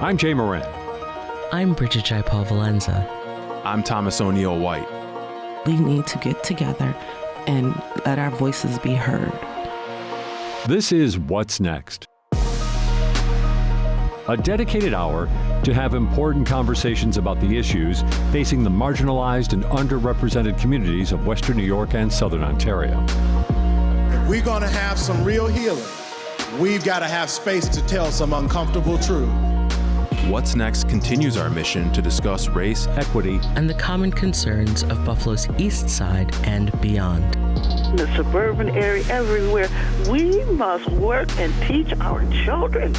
I'm Jay Moran. I'm Bridget Jaipal Valenza. I'm Thomas O'Neill White. We need to get together and let our voices be heard. This is What's Next, a dedicated hour to have important conversations about the issues facing the marginalized and underrepresented communities of Western New York and Southern Ontario. If we're going to have some real healing, we've got to have space to tell some uncomfortable truth. What's Next continues our mission to discuss race, equity, and the common concerns of Buffalo's East Side and beyond. In the suburban area, everywhere, we must work and teach our children.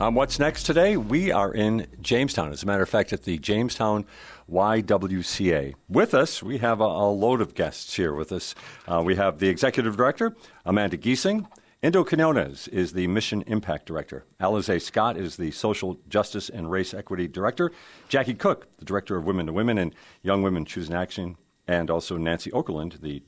On What's Next today, we are in Jamestown. As a matter of fact, at the Jamestown YWCA. With us, we have a load of guests here with us. We have the Executive Director, Amanda Gesing. Indo Quiñones is the Mission Impact Director. Alizé Scott is the Social Justice and Race Equity Director. Jacqui Cook, the Director of Women to Women and Young Women Choosing Action. And also Nanci Okerlund, the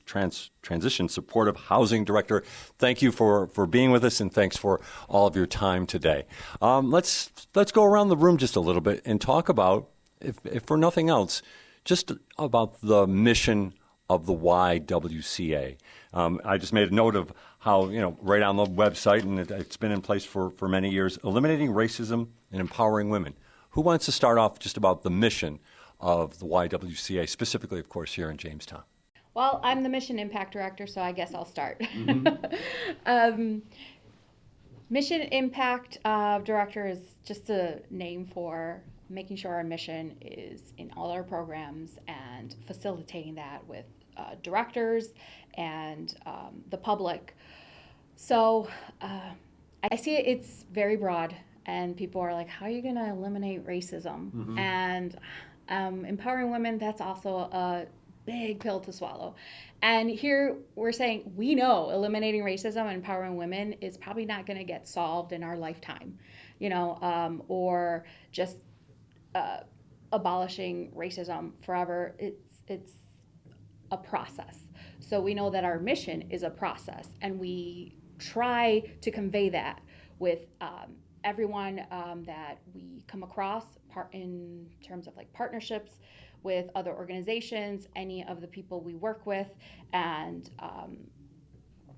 Transition Supportive Housing Director. Thank you for being with us, and thanks for all of your time today. Let's go around the room just a little bit and talk about, if for nothing else, just about the mission of the YWCA. I just made a note of how, right on the website, and it's been in place for many years, eliminating racism and empowering women. Who wants to start off just about the mission of the YWCA, specifically, of course, here in Jamestown? Well, I'm the Mission Impact Director, so I guess I'll start. Mission Impact Director is just a name for making sure our mission is in all our programs and facilitating that with directors and the public. So I see it's very broad, and people are like, how are you going to eliminate racism? Mm-hmm. And empowering women, that's also a big pill to swallow. And here we're saying, we know eliminating racism and empowering women is probably not going to get solved in our lifetime, or just abolishing racism forever. It's a process. So we know that our mission is a process, and we try to convey that with everyone that we come across, in terms of like partnerships with other organizations, any of the people we work with, and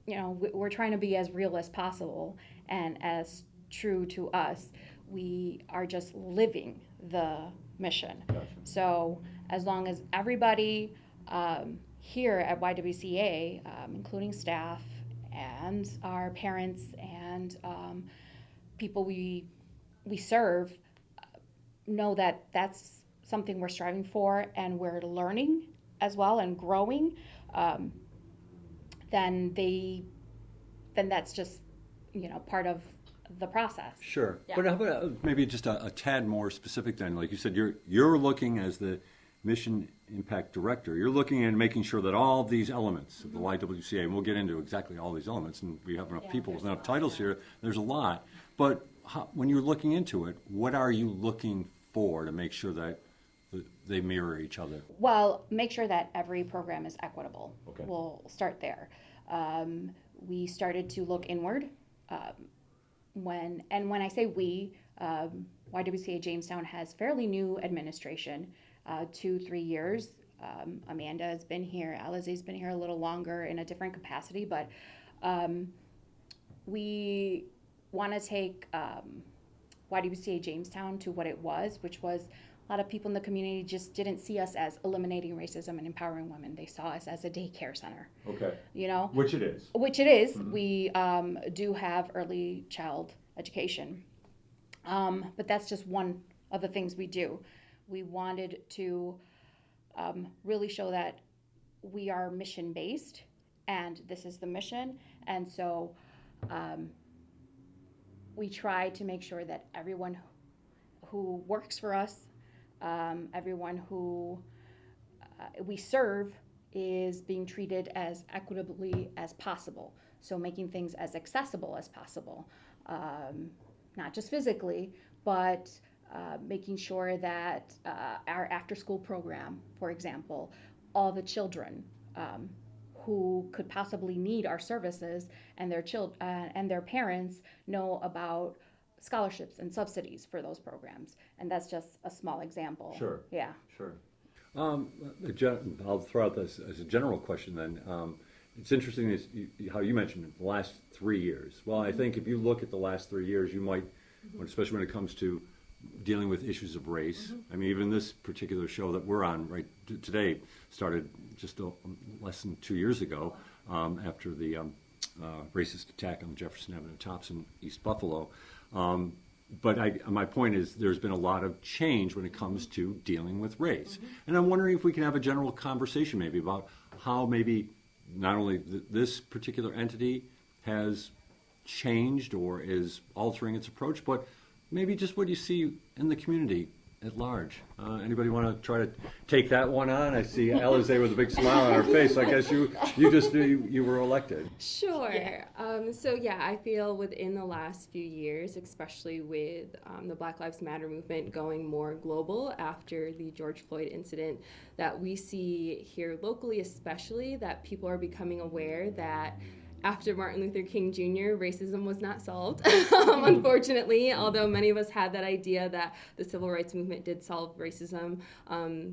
we're trying to be as real as possible and as true to us. We are just living the mission. Gotcha. So as long as everybody here at YWCA, including staff and our parents and people we serve, know that that's something we're striving for and we're learning as well and growing, then that's just part of the process. Sure. Yeah. But how about maybe just a tad more specific then? Like you said, you're looking as the Mission Impact Director, you're looking at making sure that all of these elements of the YWCA, and we'll get into exactly all these elements, and we have enough people with enough titles here, there's a lot. But when you're looking into it, what are you looking for to make sure that they mirror each other? Well, make sure that every program is equitable. Okay. We'll start there. We started to look inward. When I say we, YWCA Jamestown has fairly new administration, 2-3 years. Amanda has been here, Alizé's been here a little longer in a different capacity, but we want to take YWCA Jamestown to what it was, which was a lot of people in the community just didn't see us as eliminating racism and empowering women. They saw us as a daycare center. Okay. Which it is. Mm-hmm. We do have early child education. But that's just one of the things we do. We wanted to really show that we are mission-based, and this is the mission. And so we try to make sure that everyone who works for us, everyone who we serve, is being treated as equitably as possible. So making things as accessible as possible, not just physically, but making sure that our after-school program, for example, all the children who could possibly need our services and their and their parents know about scholarships and subsidies for those programs. And that's just a small example. Sure. Yeah. Sure. I'll throw out this as a general question then. It's interesting how you mentioned the last 3 years. Well, I think if you look at the last 3 years, you might, especially when it comes to dealing with issues of race. I mean, even this particular show that we're on right today started just less than 2 years ago after the racist attack on the Jefferson Avenue Tops in East Buffalo. But my point is there's been a lot of change when it comes to dealing with race. And I'm wondering if we can have a general conversation maybe about how maybe not only this particular entity has changed or is altering its approach, but maybe just what you see in the community at large. Anybody want to try to take that one on? I see Alizé with a big smile on her face. I guess you were elected. Sure. Yeah. I feel within the last few years, especially with the Black Lives Matter movement going more global after the George Floyd incident, that we see here locally especially that people are becoming aware that after Martin Luther King Jr., racism was not solved, unfortunately, although many of us had that idea that the civil rights movement did solve racism.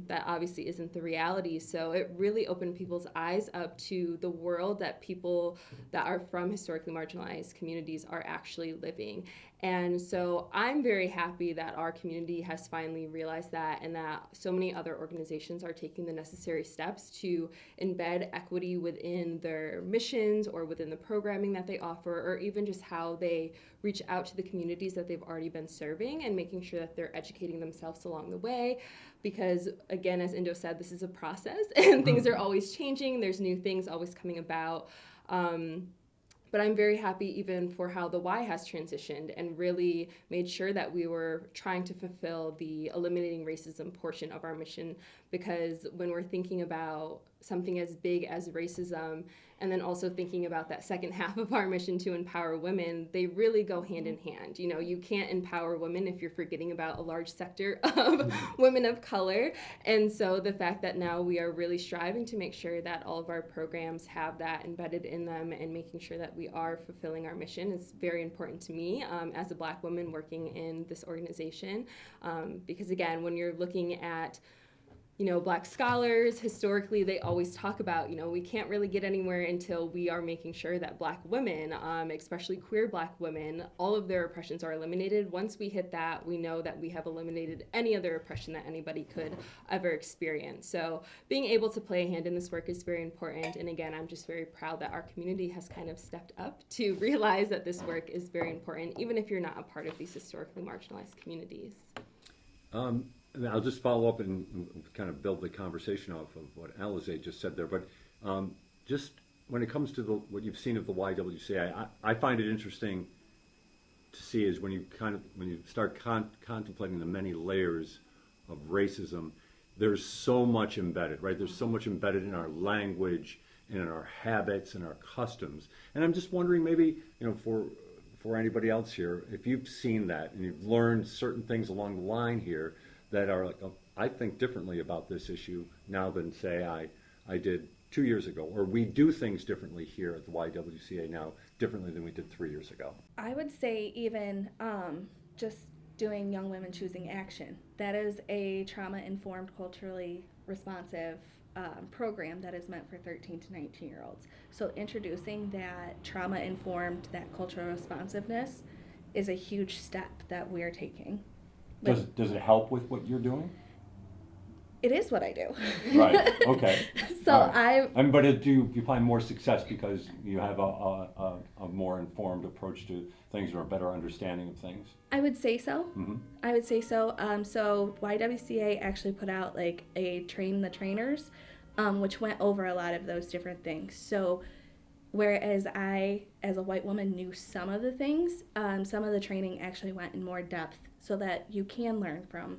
That obviously isn't the reality. So it really opened people's eyes up to the world that people that are from historically marginalized communities are actually living. And so I'm very happy that our community has finally realized that, and that so many other organizations are taking the necessary steps to embed equity within their missions or within the programming that they offer, or even just how they reach out to the communities that they've already been serving and making sure that they're educating themselves along the way. Because again, as Indo said, this is a process and things are always changing. There's new things always coming about. But I'm very happy even for how the Y has transitioned and really made sure that we were trying to fulfill the eliminating racism portion of our mission, because when we're thinking about something as big as racism and then also thinking about that second half of our mission to empower women, they really go hand in hand. You know, you can't empower women if you're forgetting about a large sector of women of color. And so the fact that now we are really striving to make sure that all of our programs have that embedded in them and making sure that we are fulfilling our mission is very important to me as a Black woman working in this organization. Because again, when you're looking at Black scholars, historically, they always talk about, we can't really get anywhere until we are making sure that Black women, especially queer Black women, all of their oppressions are eliminated. Once we hit that, we know that we have eliminated any other oppression that anybody could ever experience. So being able to play a hand in this work is very important. And again, I'm just very proud that our community has kind of stepped up to realize that this work is very important, even if you're not a part of these historically marginalized communities. I'll just follow up and kind of build the conversation off of what Alizé just said there. But just when it comes to what you've seen of the YWCA, I find it interesting to see is when you start contemplating the many layers of racism, there's so much embedded, right? There's so much embedded in our language and in our habits and our customs. And I'm just wondering maybe, for anybody else here, if you've seen that and you've learned certain things along the line here that are like, I think differently about this issue now than, say, I did 2 years ago, or we do things differently here at the YWCA now differently than we did 3 years ago. I would say even just doing Young Women Choosing Action. That is a trauma-informed, culturally responsive program that is meant for 13 to 19-year-olds. So introducing that trauma-informed, that cultural responsiveness is a huge step that we're taking. Does it help with what you're doing? It is what I do. Right. Okay. So right. But do you find more success because you have a more informed approach to things or a better understanding of things? I would say so. Mm-hmm. I would say so. So YWCA actually put out like a Train the Trainers, which went over a lot of those different things. So whereas I, as a white woman, knew some of the things, some of the training actually went in more depth so that you can learn from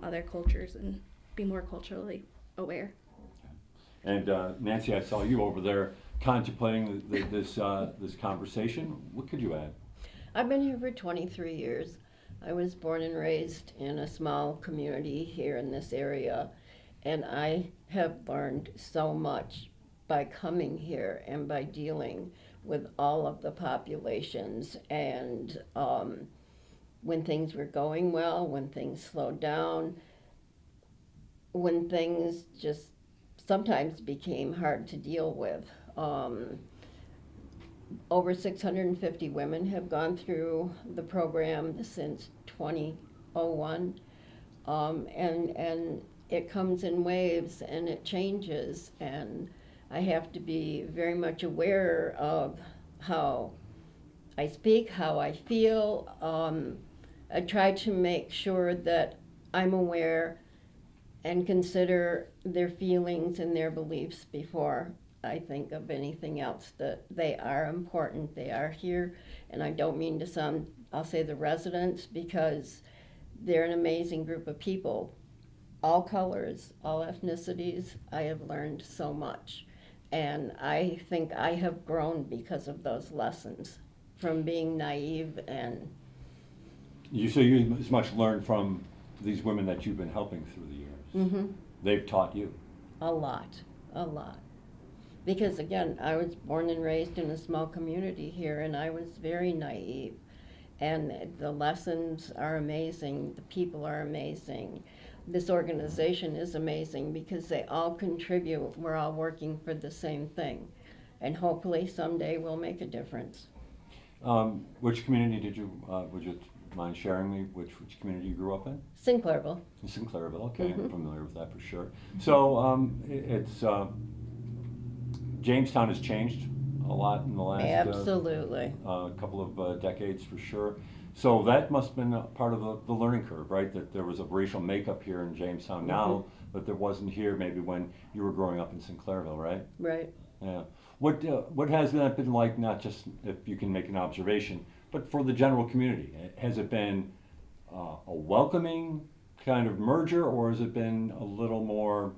other cultures and be more culturally aware. And Nanci, I saw you over there contemplating this conversation. What could you add? I've been here for 23 years. I was born and raised in a small community here in this area. And I have learned so much by coming here and by dealing with all of the populations, and when things were going well, when things slowed down, when things just sometimes became hard to deal with. Over 650 women have gone through the program since 2001, and it comes in waves and it changes, and I have to be very much aware of how I speak, how I feel. I try to make sure that I'm aware and consider their feelings and their beliefs before I think of anything else. That they are important, they are here, and I don't mean to sound, I'll say the residents, because they're an amazing group of people, all colors, all ethnicities. I have learned so much, and I think I have grown because of those lessons, from being naive. And You so you as much learned from these women that you've been helping through the years. mm-hmm. They've taught you. A lot. Because again, I was born and raised in a small community here, and I was very naive. And the lessons are amazing, the people are amazing. This organization is amazing because they all contribute. We're all working for the same thing. And hopefully someday we'll make a difference. Which community did you, would you mind sharing me which community you grew up in? Sinclairville. Sinclairville, okay, Mm-hmm. I'm familiar with that for sure. So it's Jamestown has changed a lot in the last Absolutely. Couple of decades for sure. So that must have been a part of the learning curve, right? That there was a racial makeup here in Jamestown now, but there wasn't here maybe when you were growing up in Sinclairville, right? Right. Yeah. What has that been like, not just if you can make an observation, but for the general community? Has it been a welcoming kind of merger, or has it been a little more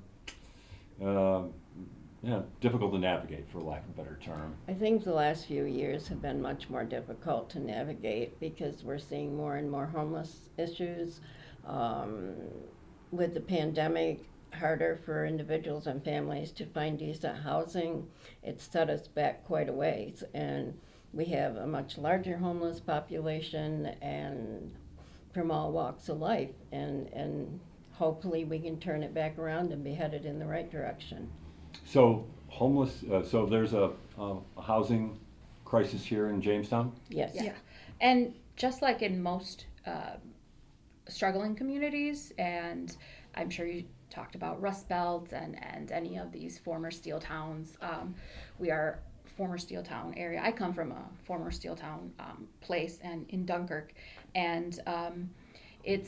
difficult to navigate, for lack of a better term? I think the last few years have been much more difficult to navigate because we're seeing more and more homeless issues. With the pandemic, harder for individuals and families to find decent housing. It's set us back quite a ways, and we have a much larger homeless population and from all walks of life, and hopefully we can turn it back around and be headed in the right direction. So homeless, so there's a housing crisis here in Jamestown? Yes. Yeah. And just like in most struggling communities, and I'm sure you talked about Rust Belt and any of these former steel towns. We are former steel town area. I come from a former steel town place and in Dunkirk, and it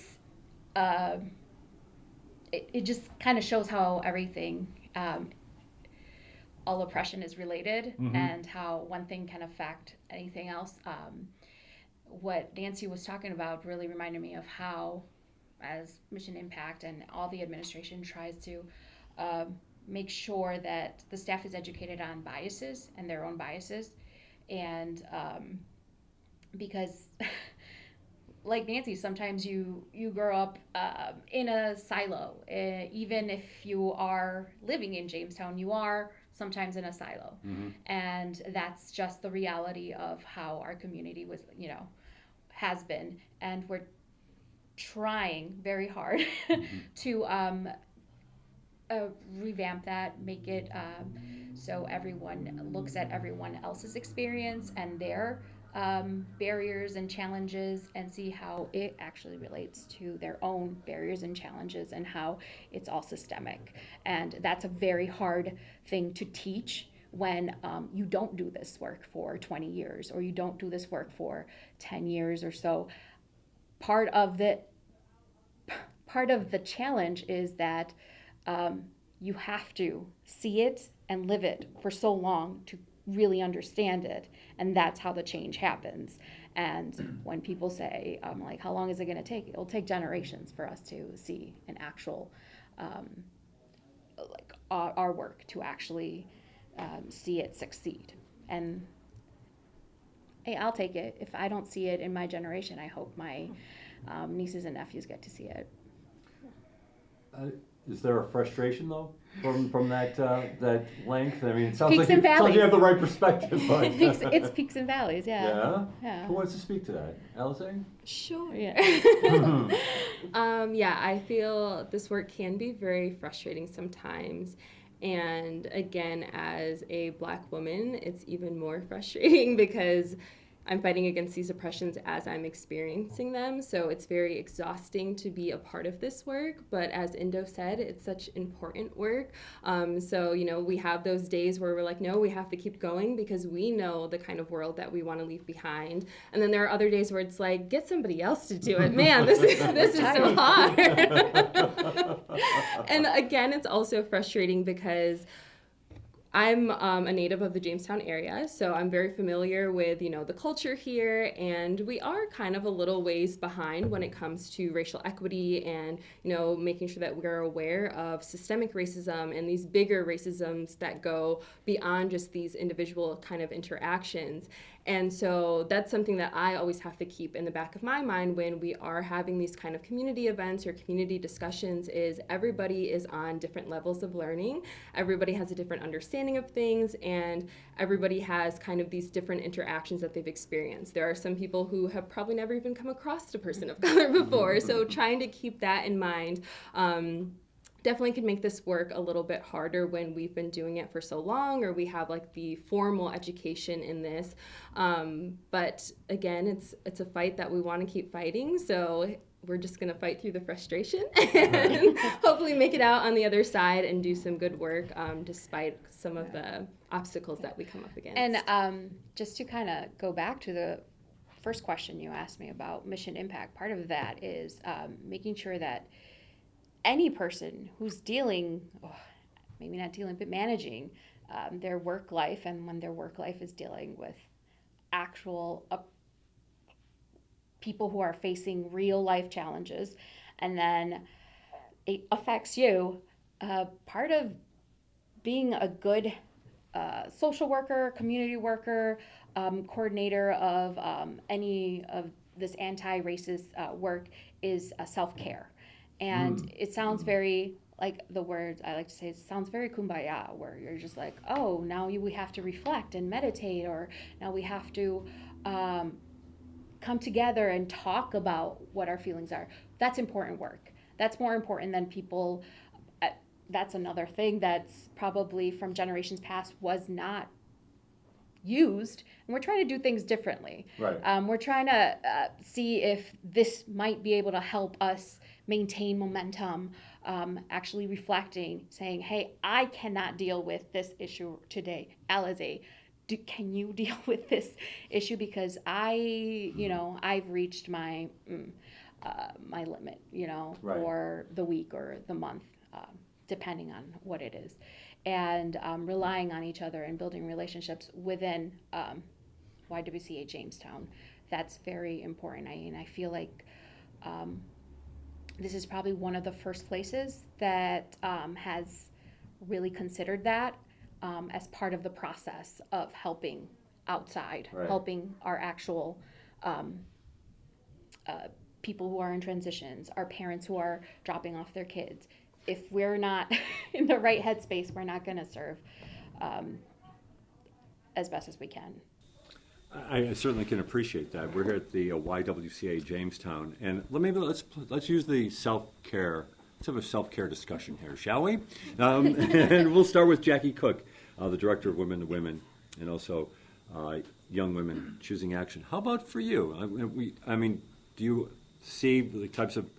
just kind of shows how everything, all oppression is related, and how one thing can affect anything else. What Nanci was talking about really reminded me of how, as Mission Impact and all the administration tries to make sure that the staff is educated on biases and their own biases, and because like Nanci, sometimes you grow up in a silo. Even if you are living in Jamestown, you are sometimes in a silo, and that's just the reality of how our community was, has been, and we're trying very hard to revamp that, make it so everyone looks at everyone else's experience and their barriers and challenges, and see how it actually relates to their own barriers and challenges, and how it's all systemic. And that's a very hard thing to teach when you don't do this work for 20 years, or you don't do this work for 10 years or so. Part of the challenge is that you have to see it and live it for so long to really understand it, and that's how the change happens. And when people say, like, how long is it going to take? It'll take generations for us to see an actual, like our work to actually see it succeed. And hey, I'll take it. If I don't see it in my generation, I hope my nieces and nephews get to see it. Is there a frustration though from that that length? I mean, it sounds Peaks like and valleys. you have the right perspective. But It's peaks and valleys, yeah. Yeah? Yeah. Who wants to speak to that? Alizé? Sure. Yeah. Yeah, I feel this work can be very frustrating sometimes. And again, as a Black woman, it's even more frustrating because I'm fighting against these oppressions as I'm experiencing them. So it's very exhausting to be a part of this work. But as Indo said, it's such important work. So, we have those days where we're like, no, we have to keep going because we know the kind of world that we want to leave behind. And then there are other days where it's like, get somebody else to do it. Man, this is so hard. And again, it's also frustrating because I'm a native of the Jamestown area, so I'm very familiar with, the culture here, and we are kind of a little ways behind when it comes to racial equity and, making sure that we're aware of systemic racism and these bigger racisms that go beyond just these individual kind of interactions. And so that's something that I always have to keep in the back of my mind when we are having these kind of community events or community discussions is everybody is on different levels of learning. Everybody has a different understanding of things, and everybody has kind of these different interactions that they've experienced. There are some people who have probably never even come across a person of color before, so trying to keep that in mind definitely can make this work a little bit harder when we've been doing it for so long or we have like the formal education in this. But again, it's a fight that we want to keep fighting. So we're just going to fight through the frustration and hopefully make it out on the other side and do some good work despite some of the obstacles that we come up against. And just to kind of go back to the first question you asked me about mission impact, part of that is making sure that any person who's maybe not dealing, but managing their work life, and when their work life is dealing with actual people who are facing real life challenges, and then it affects you, part of being a good social worker, community worker, coordinator of any of this anti-racist work is self-care. And it sounds very, like the words I like to say, it sounds very kumbaya, where you're just like, oh, now we have to reflect and meditate, or now we have to come together and talk about what our feelings are. That's important work. That's more important than people, that's another thing that's probably from generations past was not used, and we're trying to do things differently. Right. We're trying to see if this might be able to help us maintain momentum, actually reflecting, saying, hey, I cannot deal with this issue today. Alizé, can you deal with this issue? Because I've reached my my limit, Right. for the week or the month, depending on what it is. And relying on each other and building relationships within YWCA Jamestown. That's very important. I feel like this is probably one of the first places that has really considered that as part of the process of helping outside, Right. helping our actual people who are in transitions, our parents who are dropping off their kids. If we're not in the right headspace, we're not going to serve as best as we can. I certainly can appreciate that. We're here at the YWCA Jamestown, and let's use the self-care. Let's have a self-care discussion here, shall we? And we'll start with Jacqui Cook, the Director of Women to Women, and also Young Women Choosing Action. How about for you? Do you see the types of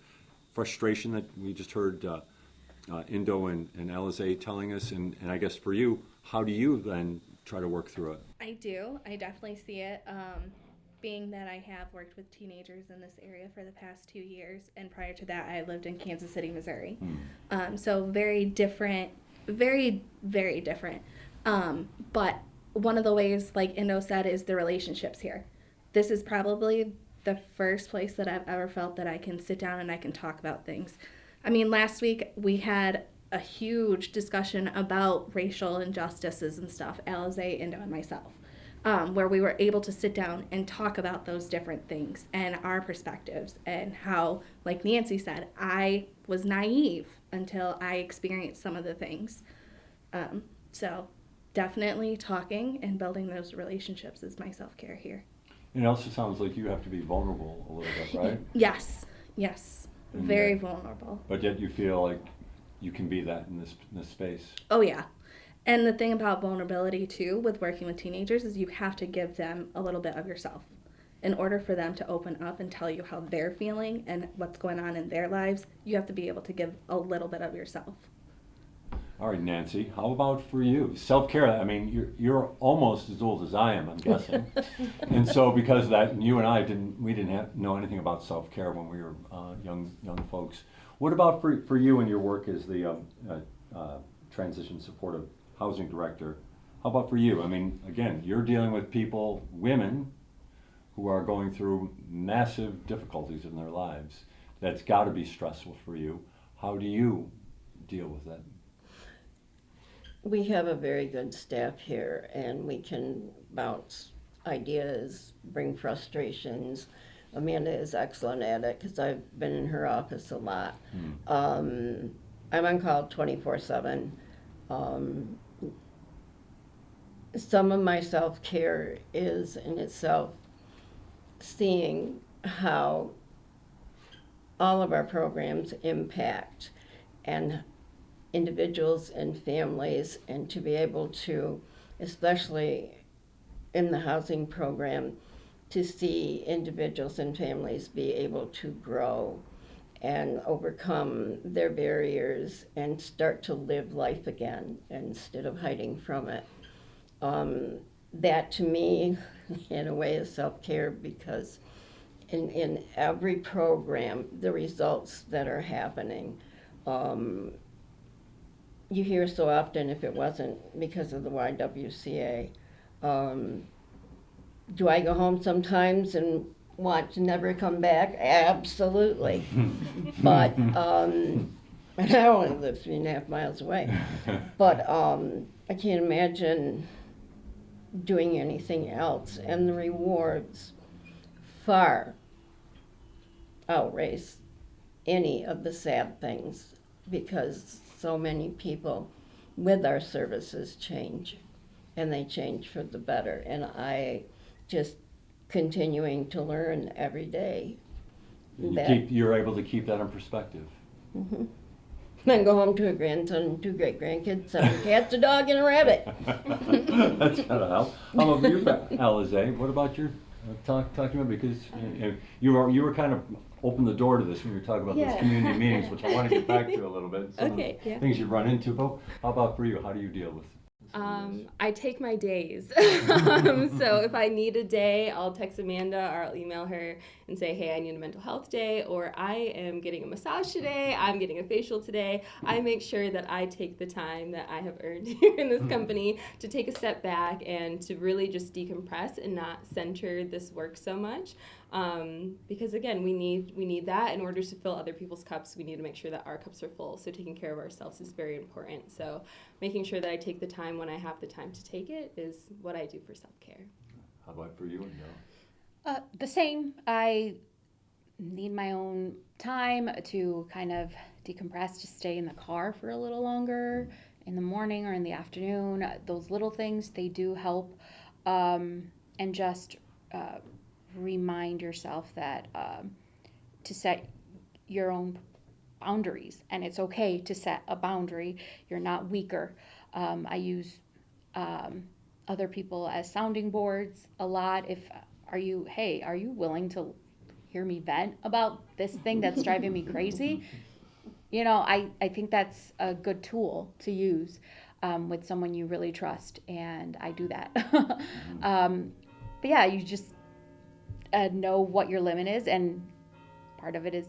frustration that we just heard Indo and Alizé telling us? And I guess for you, how do you then try to work through it? I do. I definitely see it. Being that I have worked with teenagers in this area for the past 2 years, and prior to that, I lived in Kansas City, Missouri. So very different, very, very different. But one of the ways, like Indo said, is the relationships here. This is probably the first place that I've ever felt that I can sit down and I can talk about things. I mean, last week we had a huge discussion about racial injustices and stuff, Alizé, Indo, and myself. where we were able to sit down and talk about those different things and our perspectives and how, like Nanci said, I was naive until I experienced some of the things. So definitely talking and building those relationships is my self-care here. And it also sounds like you have to be vulnerable a little bit, right? Yes. And Very yet, vulnerable. But yet you feel like you can be that in this space. Oh, yeah. And the thing about vulnerability, too, with working with teenagers is you have to give them a little bit of yourself. In order for them to open up and tell you how they're feeling and what's going on in their lives, you have to be able to give a little bit of yourself. All right, Nanci, how about for you? Self-care, I mean, you're almost as old as I am, I'm guessing. And so because of that, you and I didn't know anything about self-care when we were young folks. What about for you and your work as the Transition Supportive Housing Director? How about for you? I mean, again, you're dealing with people, women, who are going through massive difficulties in their lives. That's got to be stressful for you. How do you deal with that? We have a very good staff here, and we can bounce ideas, bring frustrations. Amanda is excellent at it because I've been in her office a lot. I'm on call 24/7. Some of my self-care is in itself seeing how all of our programs impact and individuals and families, and to be able to, especially in the housing program, to see individuals and families be able to grow and overcome their barriers and start to live life again instead of hiding from it. That to me, in a way, is self-care, because in every program, the results that are happening, you hear so often, if it wasn't because of the YWCA, do I go home sometimes and want to never come back? Absolutely. But, and I only live 3.5 miles away. But I can't imagine doing anything else. And the rewards far outweighs any of the sad things, because so many people with our services change, and they change for the better. And I just continuing to learn every day. You're able to keep that in perspective. Mm-hmm. Then go home to a grandson, 2 great-grandkids, 7 cats, a dog, and a rabbit. That's gotta help. How about you, Alizé? What about your talk to me, because you were kind of opened the door to this when you were talking about those community meetings, which I want to get back to a little bit. Some of the things you run into. But how about for you? How do you deal with I take my days. So if I need a day, I'll text Amanda or I'll email her and say, hey, I need a mental health day, or I am getting a massage today, I'm getting a facial today. I make sure that I take the time that I have earned here in this company to take a step back and to really just decompress and not center this work so much. Because again, we need that in order to fill other people's cups. We need to make sure that our cups are full. So taking care of ourselves is very important. So making sure that I take the time when I have the time to take it is what I do for self-care. How about for you, Indo? The same. I need my own time to kind of decompress, to stay in the car for a little longer in the morning or in the afternoon. Those little things, they do help. And just remind yourself that to set your own boundaries, and it's okay to set a boundary. You're not weaker. I use other people as sounding boards a lot. Are you willing to hear me vent about this thing that's driving me crazy? You know, I think that's a good tool to use with someone you really trust, and I do that. But yeah, you just know what your limit is, and part of it is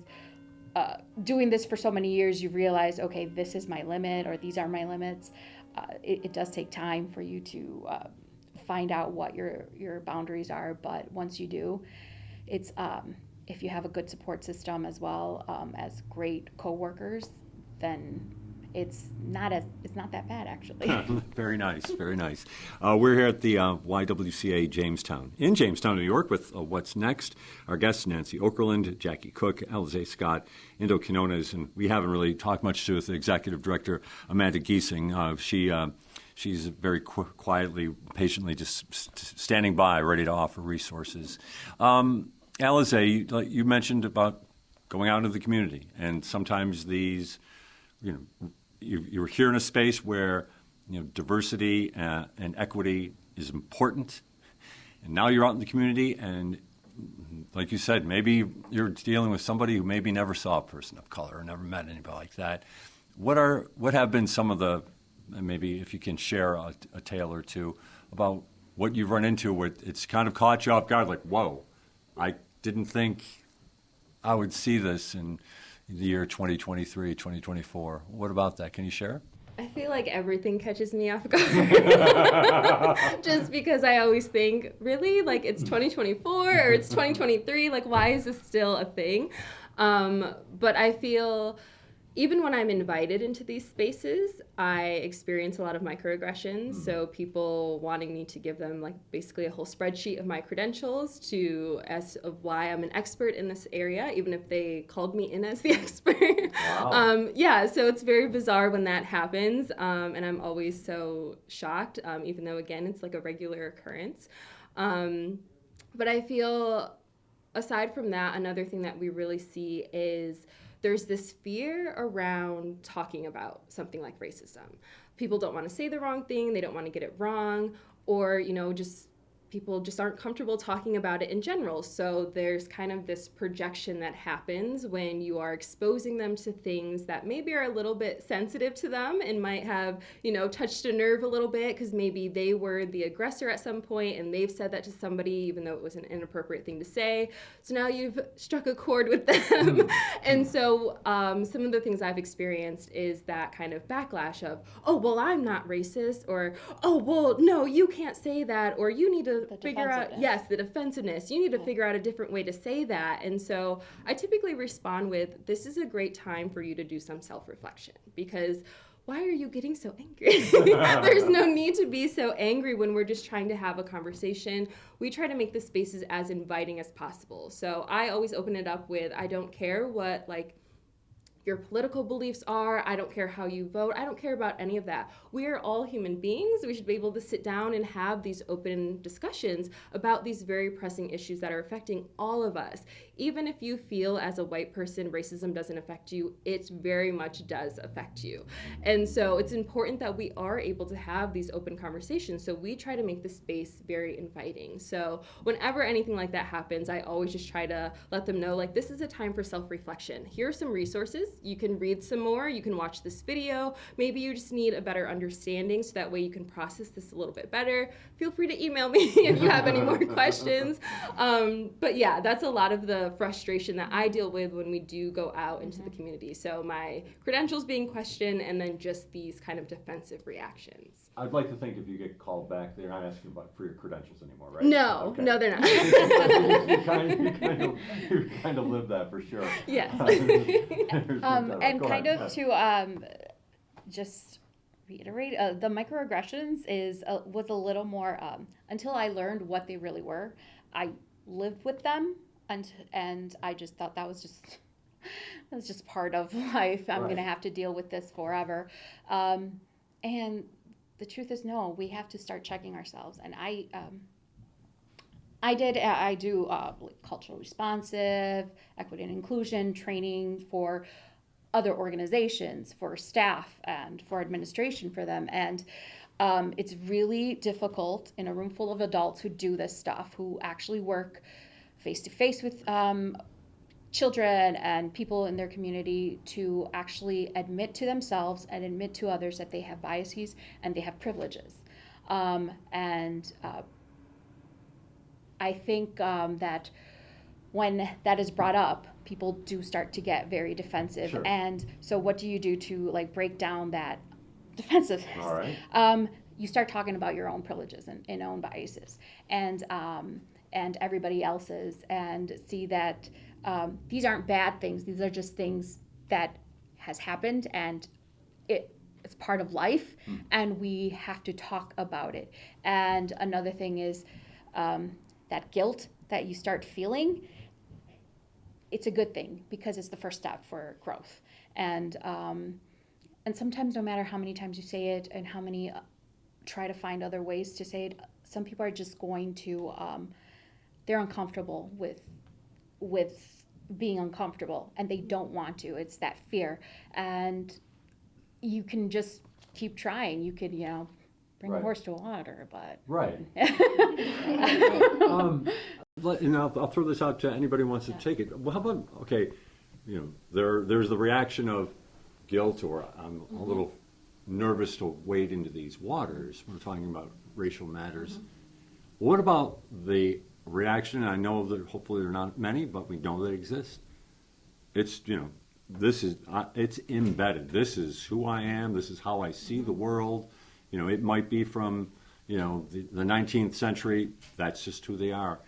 doing this for so many years, you realize, okay, this is my limit, or these are my limits. It does take time for you to find out what your boundaries are, but once you do, it's if you have a good support system as well as great coworkers, then it's not that bad, actually. Very nice, very nice. We're here at the YWCA Jamestown, in Jamestown, New York, with What's Next. Our guests, Nanci Okerlund, Jacqui Cook, Alizé Scott, Indo Quiñones, and we haven't really talked much to with the Executive Director, Amanda Gesing. She's very quietly, patiently just standing by, ready to offer resources. Alizé, you mentioned about going out into the community, and sometimes these, you're here in a space where diversity and equity is important, and now you're out in the community, and like you said, maybe you're dealing with somebody who maybe never saw a person of color or never met anybody like that. What have been some of the, and maybe if you can share a tale or two about what you've run into where it's kind of caught you off guard, like, whoa, I didn't think I would see this in the year 2023, 2024. What about that? Can you share? I feel like everything catches me off guard. Just because I always think, really? Like, it's 2024 or it's 2023? Like, why is this still a thing? But I feel even when I'm invited into these spaces, I experience a lot of microaggressions. So people wanting me to give them like basically a whole spreadsheet of my credentials as of why I'm an expert in this area, even if they called me in as the expert. Wow. So it's very bizarre when that happens. And I'm always so shocked, even though, again, it's like a regular occurrence. But I feel, aside from that, another thing that we really see is there's this fear around talking about something like racism. People don't want to say the wrong thing, they don't want to get it wrong, or, people just aren't comfortable talking about it in general. So there's kind of this projection that happens when you are exposing them to things that maybe are a little bit sensitive to them and might have, touched a nerve a little bit because maybe they were the aggressor at some point and they've said that to somebody even though it was an inappropriate thing to say. So now you've struck a chord with them. And so some of the things I've experienced is that kind of backlash of, oh, well, I'm not racist, or, oh, well, no, you can't say that, or you need to figure out, the defensiveness. You need to figure out a different way to say that. And so I typically respond with, this is a great time for you to do some self-reflection, because why are you getting so angry? There's no need to be so angry when we're just trying to have a conversation. We try to make the spaces as inviting as possible. So I always open it up with, I don't care what, your political beliefs are. I don't care how you vote. I don't care about any of that. We are all human beings. We should be able to sit down and have these open discussions about these very pressing issues that are affecting all of us. Even if you feel as a white person racism doesn't affect you, it very much does affect you. And so it's important that we are able to have these open conversations. So we try to make the space very inviting. So whenever anything like that happens, I always just try to let them know, this is a time for self-reflection. Here are some resources. You can read some more. You can watch this video. Maybe you just need a better understanding so that way you can process this a little bit better. Feel free to email me if you have any more questions. But yeah, that's a lot of the frustration that I deal with when we do go out into the community. So my credentials being questioned and then just these kind of defensive reactions. I'd like to think if you get called back, they're not asking for your credentials anymore, right? No, okay. No, they're not. you kind of live that for sure. Yes. And kind of to just reiterate, the microaggressions was a little more, until I learned what they really were, I lived with them, and I just thought that was just part of life. I'm going to have to deal with this forever. And the truth is, no, we have to start checking ourselves. And I do cultural responsive, equity and inclusion training for other organizations, for staff, and for administration for them. And it's really difficult in a room full of adults who do this stuff, who actually work face-to-face with children and people in their community, to actually admit to themselves and admit to others that they have biases and they have privileges. I think that when that is brought up, people do start to get very defensive. Sure. And so what do you do to break down that defensiveness? All right. You start talking about your own privileges and own biases and everybody else's, and see that these aren't bad things. These are just things that has happened, and it's part of life, and we have to talk about it. And another thing is that guilt that you start feeling, it's a good thing because it's the first step for growth. And sometimes, no matter how many times you say it and how many try to find other ways to say it, some people are just going to, they're uncomfortable with being uncomfortable, and they don't want to. It's that fear. And you can just keep trying. You could, bring a horse to water, but... Right. And I'll throw this out to anybody who wants to take it. Well, how about, okay, there's the reaction of guilt, or I'm a little nervous to wade into these waters. We're talking about racial matters. What about the reaction? I know that hopefully there are not many, but we know they exist. It's, this is, it's embedded. This is who I am. This is how I see the world. It might be from, the 19th century. That's just who they are.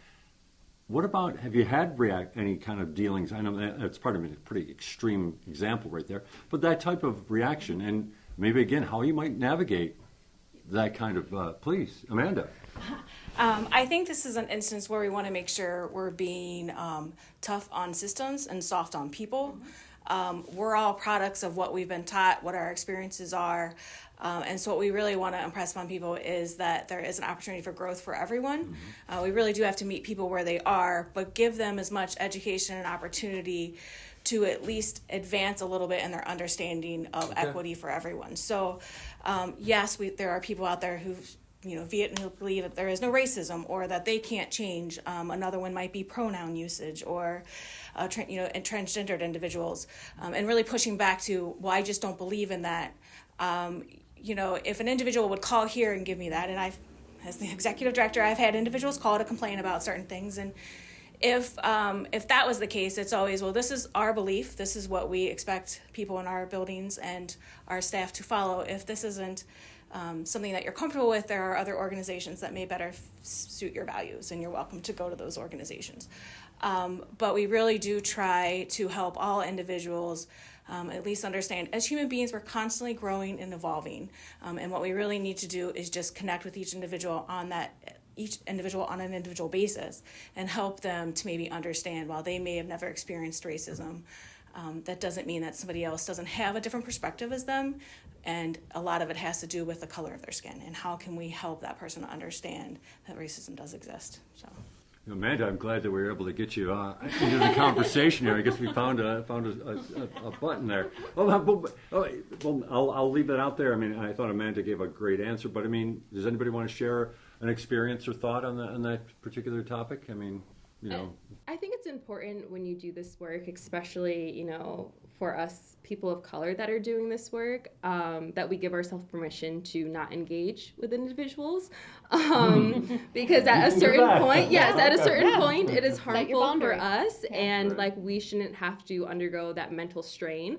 What about, have you had any kind of dealings? I know that's probably a pretty extreme example right there, but that type of reaction, and maybe again, how you might navigate that kind of, please, Amanda. I think this is an instance where we want to make sure we're being tough on systems and soft on people. We're all products of what we've been taught, what our experiences are. And so what we really want to impress upon people is that there is an opportunity for growth for everyone. We really do have to meet people where they are, but give them as much education and opportunity to at least advance a little bit in their understanding of equity for everyone. So yes, there are people out there who vehemently believe that there is no racism, or that they can't change. Another one might be pronoun usage, or transgendered individuals, and really pushing back to, well, I just don't believe in that. If an individual would call here and give me that, and as the executive director, I've had individuals call to complain about certain things, and if that was the case, it's always, well, this is our belief, this is what we expect people in our buildings and our staff to follow. If this isn't something that you're comfortable with, there are other organizations that may better suit your values, and you're welcome to go to those organizations. But we really do try to help all individuals at least understand, as human beings, we're constantly growing and evolving. And what we really need to do is just connect with each individual on an individual basis, and help them to maybe understand, while they may have never experienced racism, that doesn't mean that somebody else doesn't have a different perspective as them. And a lot of it has to do with the color of their skin, and how can we help that person understand that racism does exist. So, Amanda, I'm glad that we were able to get you into the conversation here. I guess we found a button there. I'll leave that out there. I mean, I thought Amanda gave a great answer, but I mean, does anybody want to share an experience or thought on that particular topic? I mean, I think it's important when you do this work, especially, for us people of color that are doing this work, that we give ourselves permission to not engage with individuals, because at a certain point, it is harmful for us, and we shouldn't have to undergo that mental strain,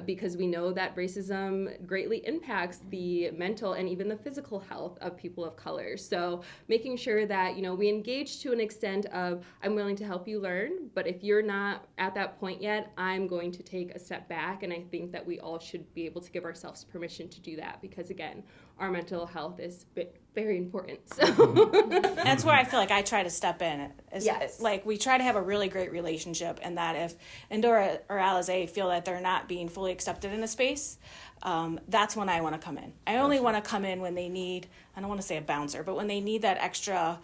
because we know that racism greatly impacts the mental and even the physical health of people of color. So making sure that, we engage to an extent of, I'm willing to help you learn, but if you're not at that point yet, I'm going to take a step back. And I think that we all should be able to give ourselves permission to do that, because again, our mental health is very important. So that's where I feel like I try to step in. We try to have a really great relationship, and that if Indo or Alizé feel that they're not being fully accepted in a space, that's when I want to come in. I only want to come in when they need, I don't want to say a bouncer, but when they need that extra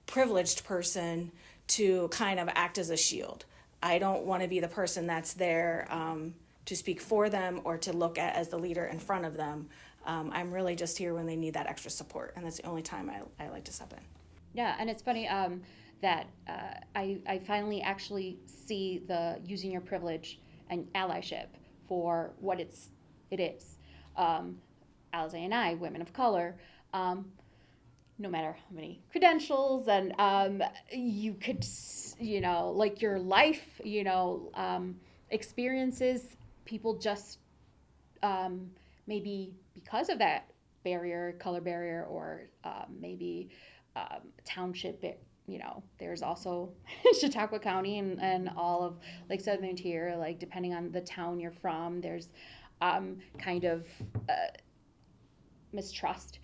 privileged person to kind of act as a shield. I don't want to be the person that's there to speak for them or to look at as the leader in front of them. I'm really just here when they need that extra support, and that's the only time I like to step in. Yeah, and it's funny that I finally actually see the using your privilege and allyship for what it is. Alizé and I, women of color, no matter how many credentials and you could, your life, experiences, people just maybe because of that color barrier, or maybe township, there's also Chautauqua County and all of Southern Tier, depending on the town you're from, there's kind of mistrust.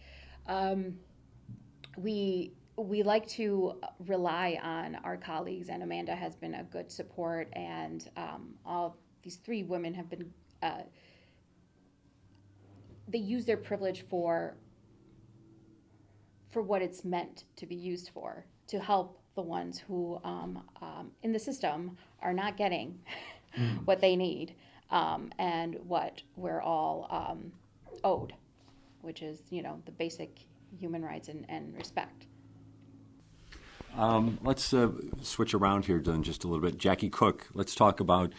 We like to rely on our colleagues, and Amanda has been a good support, and all these three women have been, they use their privilege for what it's meant to be used for, to help the ones who in the system are not getting what they need, and what we're all owed, which is, the basic human rights and respect. Let's switch around here, Dylan, just a little bit. Jacqui Cook, let's talk about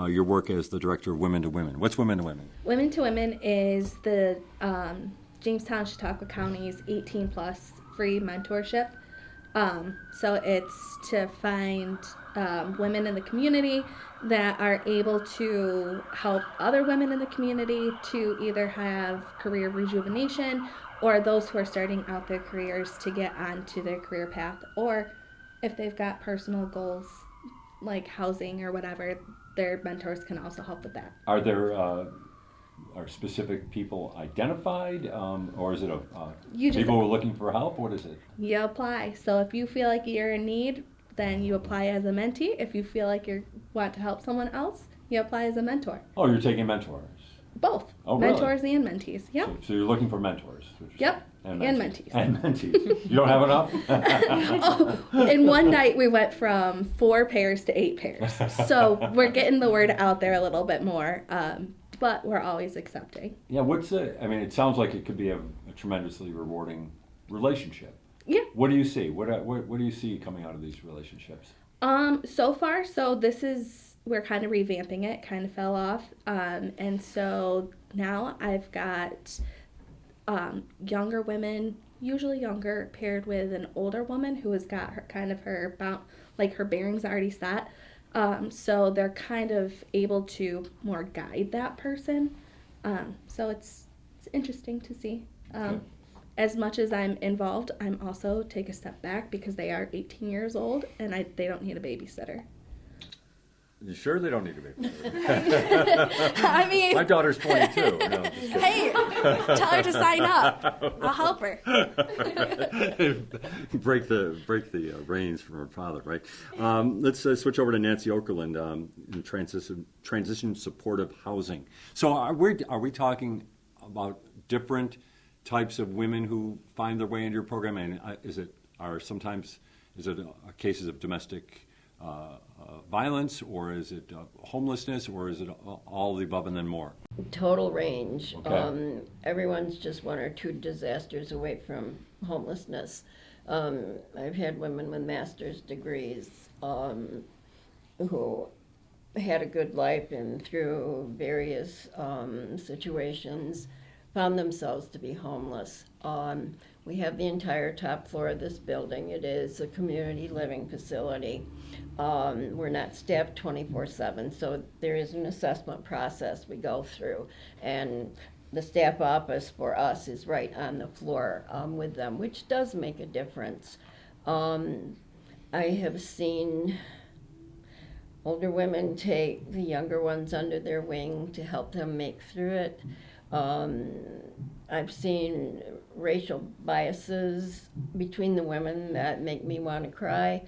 your work as the director of Women to Women. What's Women to Women? Women to Women is the Jamestown, Chautauqua County's 18-plus free mentorship. So it's to find women in the community that are able to help other women in the community to either have career rejuvenation, or those who are starting out their careers to get onto their career path, or if they've got personal goals like housing or whatever, their mentors can also help with that. Are there are specific people identified, or is it people who are looking for help? What is it? You apply. So if you feel like you're in need, then you apply as a mentee. If you feel like you want to help someone else, you apply as a mentor. Oh, you're taking mentors? Both. Oh, mentors really? and mentees. Yep. So you're looking for mentors? Yep. And mentees. And mentees. You don't have enough? In one night, we went from 4 pairs to 8 pairs. So we're getting the word out there a little bit more, but we're always accepting. Yeah, it sounds like it could be a tremendously rewarding relationship. Yeah. What do you see? What do you see coming out of these relationships? So far, we're kind of revamping it, kind of fell off. And so now I've got younger women, usually younger, paired with an older woman who has got her bearings already set. So they're kind of able to more guide that person. So it's interesting to see. Okay. As much as I'm involved, I'm also take a step back because they are 18 years old and they don't need a babysitter. You sure they don't need a babysitter? I mean, my daughter's 22. No, I'm just kidding. Hey, tell her to sign up. I'll help her. break the reins from her father, right? Let's switch over to Nanci Okerlund in transition supportive housing. So are we talking about different types of women who find their way into your program, and is it cases of domestic violence, or is it homelessness, or is it all of the above and then more? Total range. Okay. Everyone's just 1 or 2 disasters away from homelessness. I've had women with master's degrees who had a good life and through various situations found themselves to be homeless. We have the entire top floor of this building. It is a community living facility. We're not staffed 24/7, so there is an assessment process we go through. And the staff office for us is right on the floor with them, which does make a difference. I have seen older women take the younger ones under their wing to help them make through it. I've seen racial biases between the women that make me want to cry.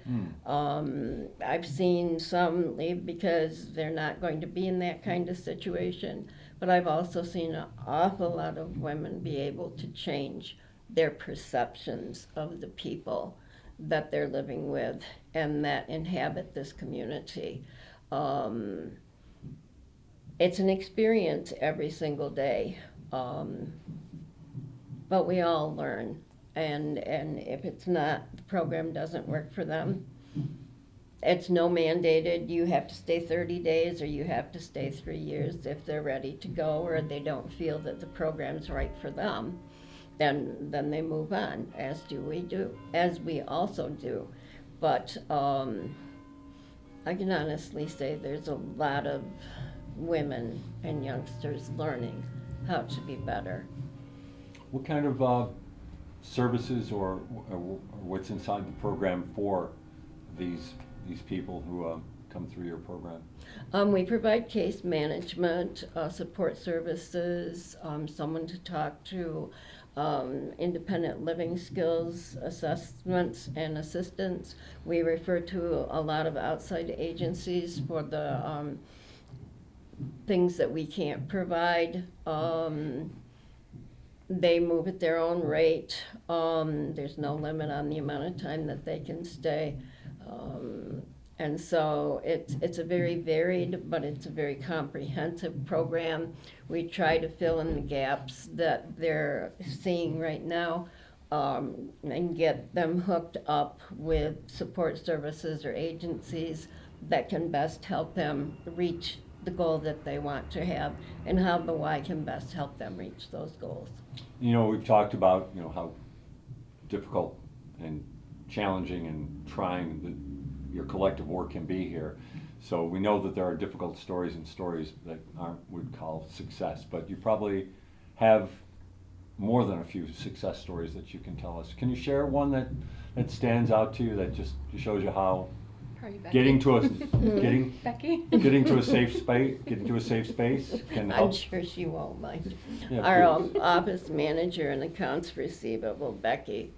I've seen some leave because they're not going to be in that kind of situation. But I've also seen an awful lot of women be able to change their perceptions of the people that they're living with and that inhabit this community. It's an experience every single day. But we all learn, and if it's not, the program doesn't work for them. It's no mandated, you have to stay 30 days or you have to stay 3 years. If they're ready to go or they don't feel that the program's right for them, then they move on, as we also do. But I can honestly say there's a lot of women and youngsters learning how to be better. What kind of services or what's inside the program for these people who come through your program? We provide case management, support services, someone to talk to, independent living skills assessments and assistance. We refer to a lot of outside agencies for the things that we can't provide. They move at their own rate. There's no limit on the amount of time that they can stay. And so it's a very varied, but it's a very comprehensive program. We try to fill in the gaps that they're seeing right now, and get them hooked up with support services or agencies that can best help them reach the goal that they want to have, and how the Y can best help them reach those goals. You know, we've talked about, you know, how difficult and challenging and trying your collective work can be here. So we know that there are difficult stories and stories that aren't, we'd call success, but you probably have more than a few success stories that you can tell us. Can you share one that stands out to you that just shows you how getting to a getting to a safe space can help? I'm sure she won't mind. Yeah, Our please. office manager and accounts receivable, Becky.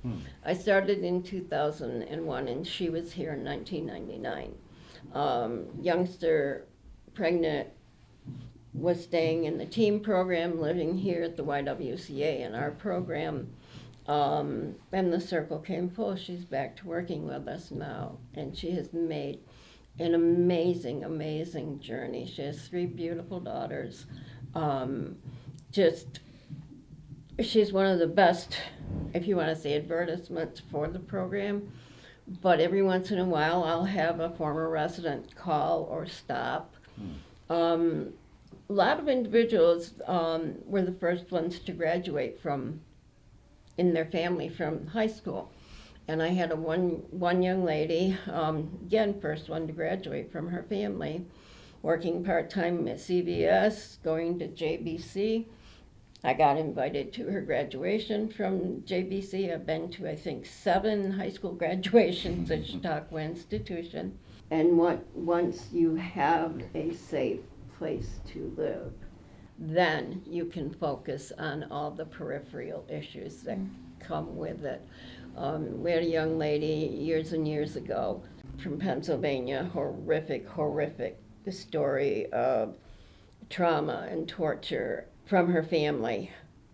I started in 2001 and she was here in 1999. Youngster, pregnant, was staying in the team program, living here at the YWCA in our program. And the circle came full. She's back to working with us now, and she has made an amazing, amazing journey. She has 3 beautiful daughters. She's one of the best, if you want to say, advertisements for the program. But every once in a while, I'll have a former resident call or stop. A lot of individuals were the first ones to graduate in their family from high school. And I had one young lady, again, first one to graduate from her family, working part-time at CVS, going to JBC. I got invited to her graduation from JBC. I've been to, I think, 7 high school graduations at Chautauqua institution. And once you have a safe place to live, then you can focus on all the peripheral issues that come with it. We had a young lady years and years ago from Pennsylvania, horrific story of trauma and torture from her family.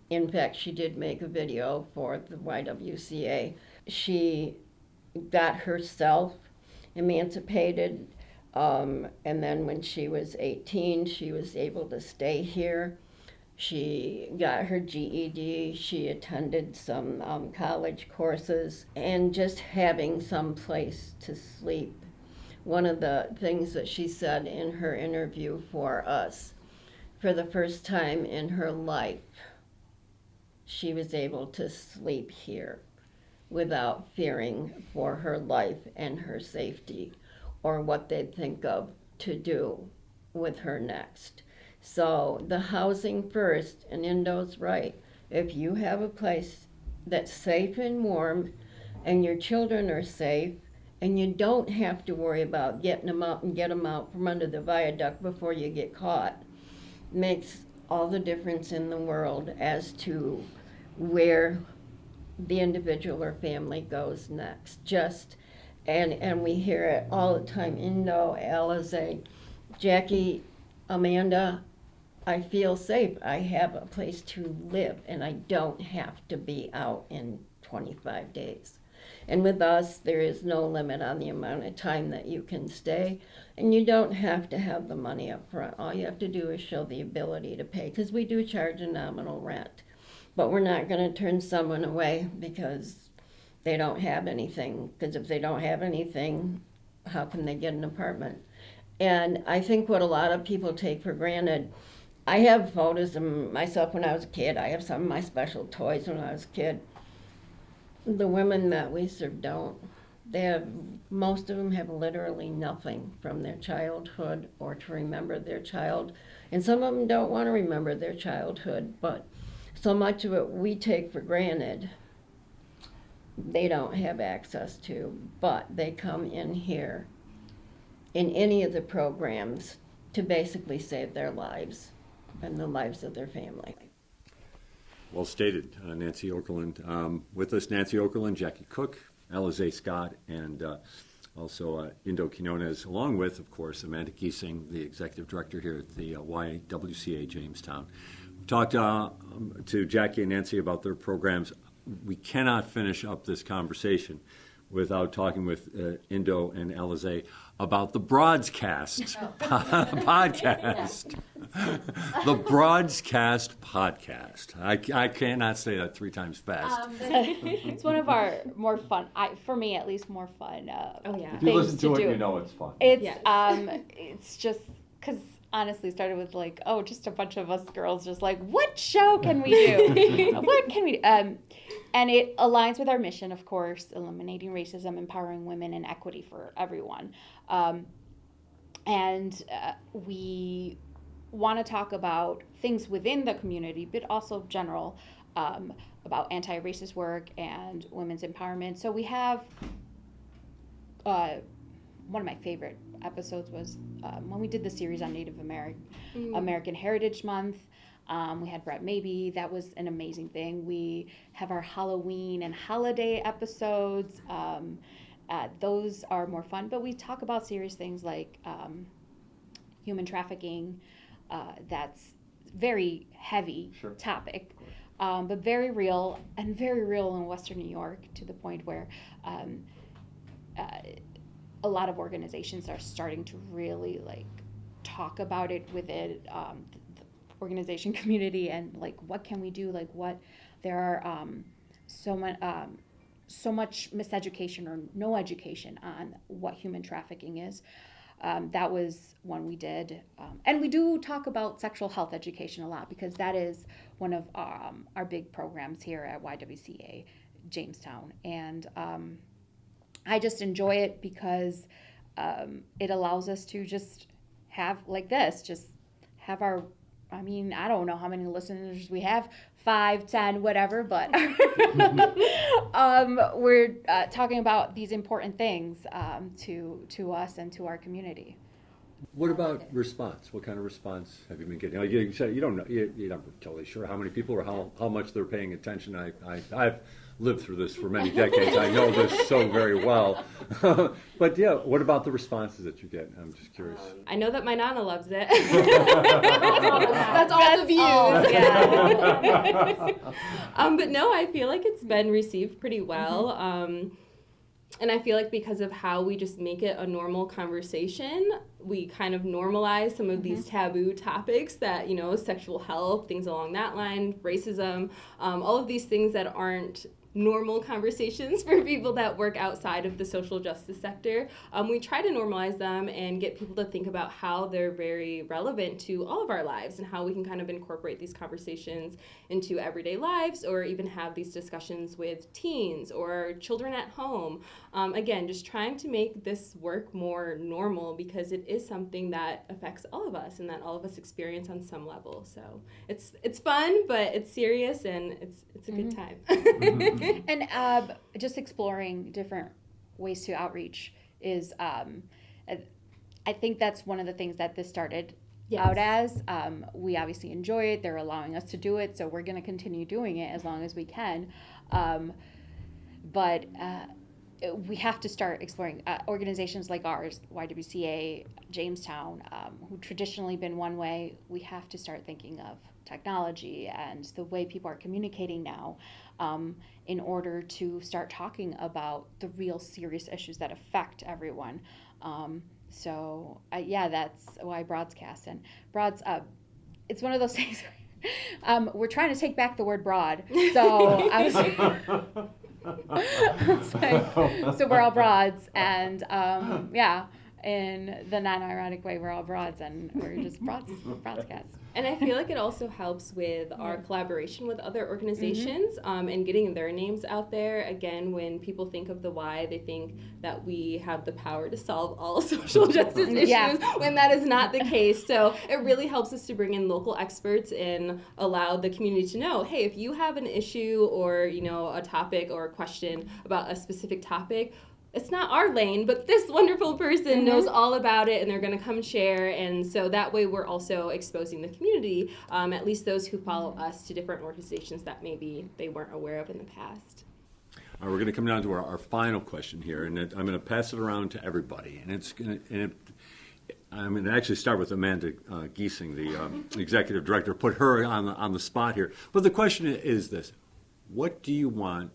In fact, she did make a video for the YWCA. She got herself emancipated, and then when she was 18, she was able to stay here. She got her GED, she attended some college courses, and just having some place to sleep. One of the things that she said in her interview for us, for the first time in her life, she was able to sleep here without fearing for her life and her safety or what they'd think of to do with her next. So the housing first, and Indo's right. If you have a place that's safe and warm and your children are safe and you don't have to worry about getting them out and get them out from under the viaduct before you get caught, makes all the difference in the world as to where the individual or family goes next. And we hear it all the time. Indo, Alizé, Jacqui, Amanda, I feel safe. I have a place to live, and I don't have to be out in 25 days. And with us, there is no limit on the amount of time that you can stay, and you don't have to have the money up front. All you have to do is show the ability to pay, because we do charge a nominal rent. But we're not going to turn someone away because they don't have anything, because if they don't have anything, how can they get an apartment? And I think what a lot of people take for granted, I have photos of myself when I was a kid. I have some of my special toys when I was a kid. The women that we serve don't. Most of them have literally nothing from their childhood or to remember their child. And some of them don't want to remember their childhood, but so much of it we take for granted, they don't have access to, but they come in here in any of the programs to basically save their lives and the lives of their family. Well stated, Nanci Okerlund. With us, Nanci Okerlund, Jacqui Cook, Alizé Scott, and also Indo Quiñones, along with, of course, Amanda Gesing, the executive director here at the YWCA Jamestown. We talked to Jacqui and Nanci about their programs. We cannot finish up this conversation without talking with Indo and Alizé about the Broadscast podcast. The Broadscast podcast. I cannot say that 3 times fast. It's one of our more fun, for me at least, more fun. If you listen to it, you know it's fun. It's just because honestly, started with just a bunch of us girls, just like, what show can we do? What can we do? And it aligns with our mission, of course, eliminating racism, empowering women, and equity for everyone. We want to talk about things within the community, but also general, about anti-racist work and women's empowerment. So we have one of my favorite episodes was when we did the series on Native American Heritage Month. We had Brett Maybe. That was an amazing thing. We have our Halloween and holiday episodes. Those are more fun, but we talk about serious things like human trafficking. That's very heavy topic, but very real in Western New York, to the point where a lot of organizations are starting to really talk about it within the organization community, and what can we do? There are so much miseducation or no education on what human trafficking is. That was one we did. And we do talk about sexual health education a lot, because that is one of our big programs here at YWCA Jamestown. And I just enjoy it because it allows us to just have have our, I don't know how many listeners we have, 5, 10, whatever, but we're talking about these important things to us and to our community. What about response? What kind of response have you been getting? You said you don't know. You're not totally sure how many people or how much they're paying attention. I've lived through this for many decades. I know this so very well. But yeah, what about the responses that you get? I'm just curious. I know that my Nana loves it. That's all the views. Yeah. But no, I feel like it's been received pretty well. And I feel like because of how we just make it a normal conversation, we kind of normalize some of these taboo topics that, sexual health, things along that line, racism, all of these things that aren't normal conversations for people that work outside of the social justice sector. We try to normalize them and get people to think about how they're very relevant to all of our lives and how we can kind of incorporate these conversations into everyday lives, or even have these discussions with teens or children at home. Again, just trying to make this work more normal, because it is something that affects all of us and that all of us experience on some level. So it's fun, but it's serious, and it's a good time. And just exploring different ways to outreach is, I think that's one of the things that this started out as. We obviously enjoy it. They're allowing us to do it, so we're going to continue doing it as long as we can. But we have to start exploring organizations like ours, YWCA Jamestown, who traditionally been one way. We have to start thinking of technology and the way people are communicating now, in order to start talking about the real serious issues that affect everyone. That's why Broadscast. And Broads, it's one of those things we're trying to take back the word broad. So I was so we're all broads, and in the non-ironic way, we're all broads, and we're just broadcast. And I feel like it also helps with our collaboration with other organizations, and getting their names out there. Again, when people think of the Y, they think that we have the power to solve all social justice issues, when that is not the case. So it really helps us to bring in local experts and allow the community to know, hey, if you have an issue or, a topic or a question about a specific topic, it's not our lane, but this wonderful person knows all about it and they're going to come share. And so that way we're also exposing the community, at least those who follow us, to different organizations that maybe they weren't aware of in the past. All right, we're going to come down to our final question here, and I'm going to pass it around to everybody. And I'm going to actually start with Amanda Gesing, the executive director, put her on the spot here. But the question is this: what do you want?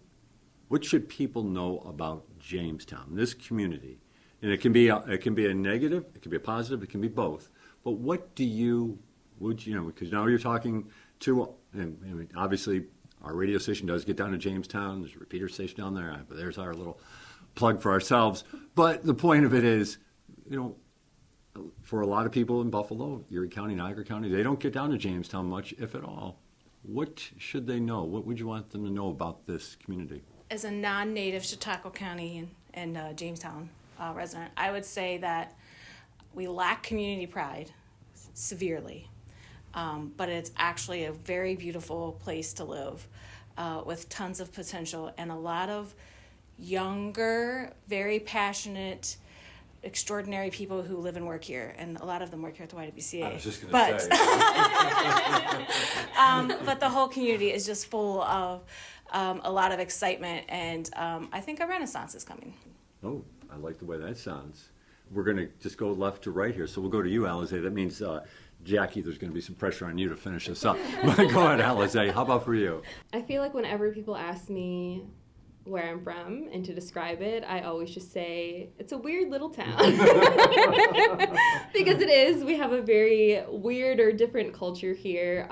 What should people know about Jamestown, this community? And it can be a negative, it can be a positive, it can be both. But what do you, because now you're talking to, and obviously our radio station does get down to Jamestown. There's a repeater station down there. But there's our little plug for ourselves. But the point of it is, for a lot of people in Buffalo, Erie County, Niagara County, they don't get down to Jamestown much, if at all. What should they know? What would you want them to know about this community? As a non-native Chautauqua County and Jamestown resident, I would say that we lack community pride severely, but it's actually a very beautiful place to live with tons of potential and a lot of younger, very passionate, extraordinary people who live and work here, and a lot of them work here at the YWCA. I was just going to say. But the whole community is just full of a lot of excitement, and I think a renaissance is coming. Oh, I like the way that sounds. We're going to just go left to right here, so we'll go to you, Alizé. That means, Jacqui, there's going to be some pressure on you to finish this up. Go ahead, Alizé. How about for you? I feel like whenever people ask me where I'm from and to describe it, I always just say it's a weird little town. Because it is. We have a very weird or different culture here.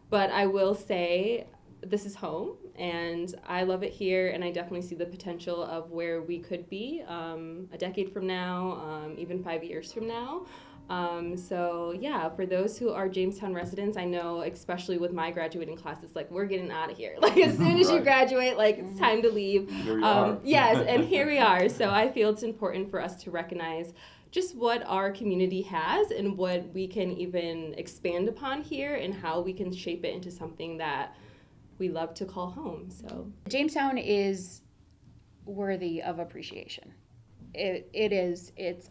But I will say this is home, and I love it here, and I definitely see the potential of where we could be a decade from now, even 5 years from now. So yeah, for those who are Jamestown residents, I know especially with my graduating class, it's like, we're getting out of here. Like as soon as you graduate, like it's time to leave. Here you are. Yes, and here we are. So I feel it's important for us to recognize just what our community has and what we can even expand upon here and how we can shape it into something that we love to call home. So Jamestown is worthy of appreciation. It is. It's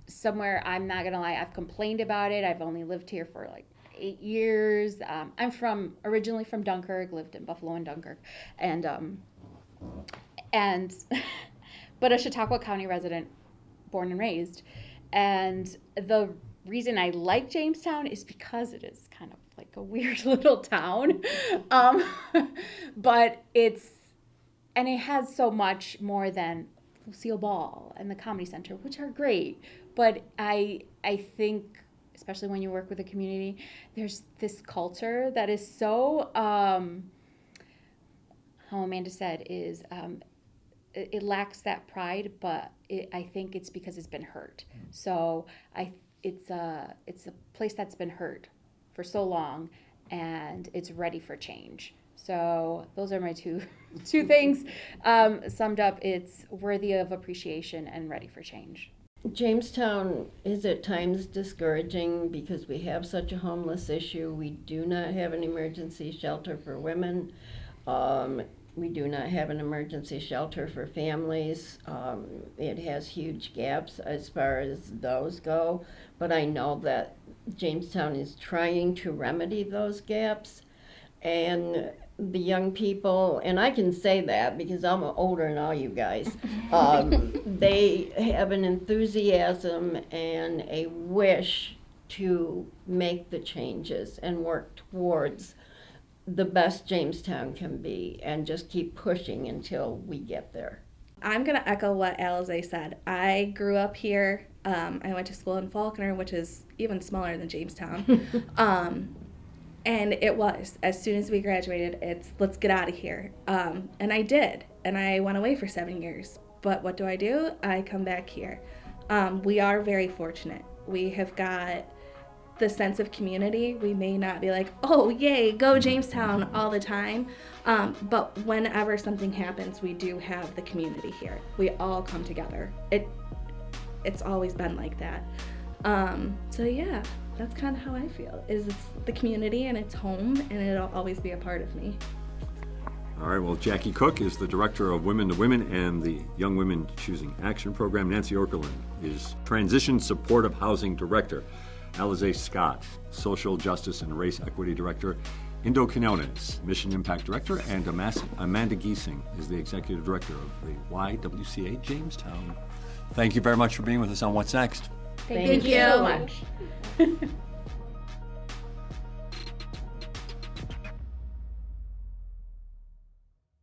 somewhere, I'm not gonna lie, I've complained about it. I've only lived here for like 8 years. I'm originally from Dunkirk, lived in Buffalo and Dunkirk, and but a Chautauqua County resident, born and raised. And the reason I like Jamestown is because it is kind of like a weird little town, but it has so much more than Lucille Ball and the Comedy Center, which are great. But I think, especially when you work with a community, there's this culture that is so, how Amanda said, is it lacks that pride, but I think it's because it's been hurt. So it's a place that's been hurt for so long, and it's ready for change. So those are my two things. Summed up, it's worthy of appreciation and ready for change. Jamestown is at times discouraging because we have such a homeless issue. We do not have an emergency shelter for women. We do not have an emergency shelter for families. It has huge gaps as far as those go, but I know that Jamestown is trying to remedy those gaps. And the young people, and I can say that because I'm older than all you guys, they have an enthusiasm and a wish to make the changes and work towards the best Jamestown can be and just keep pushing until we get there. I'm going to echo what Alizé said. I grew up here. I went to school in Faulkner, which is even smaller than Jamestown. And it was, as soon as we graduated, it's let's get out of here. And I did. And I went away for 7 years. But what do? I come back here. We are very fortunate. We have got the sense of community. We may not be like, oh, yay, go Jamestown all the time. But whenever something happens, we do have the community here. We all come together. It's always been like that. So yeah, that's kind of how I feel, is it's the community and it's home, and it'll always be a part of me. All right, well, Jacqui Cook is the Director of Women to Women and the Young Women Choosing Action Program. Nanci Okerlund is Transition Supportive Housing Director. Alizé Scott, Social Justice and Race Equity Director. Indo Quiñones, Mission Impact Director. And Amanda Gesing is the Executive Director of the YWCA Jamestown. Thank you very much for being with us on What's Next. Thank you so much.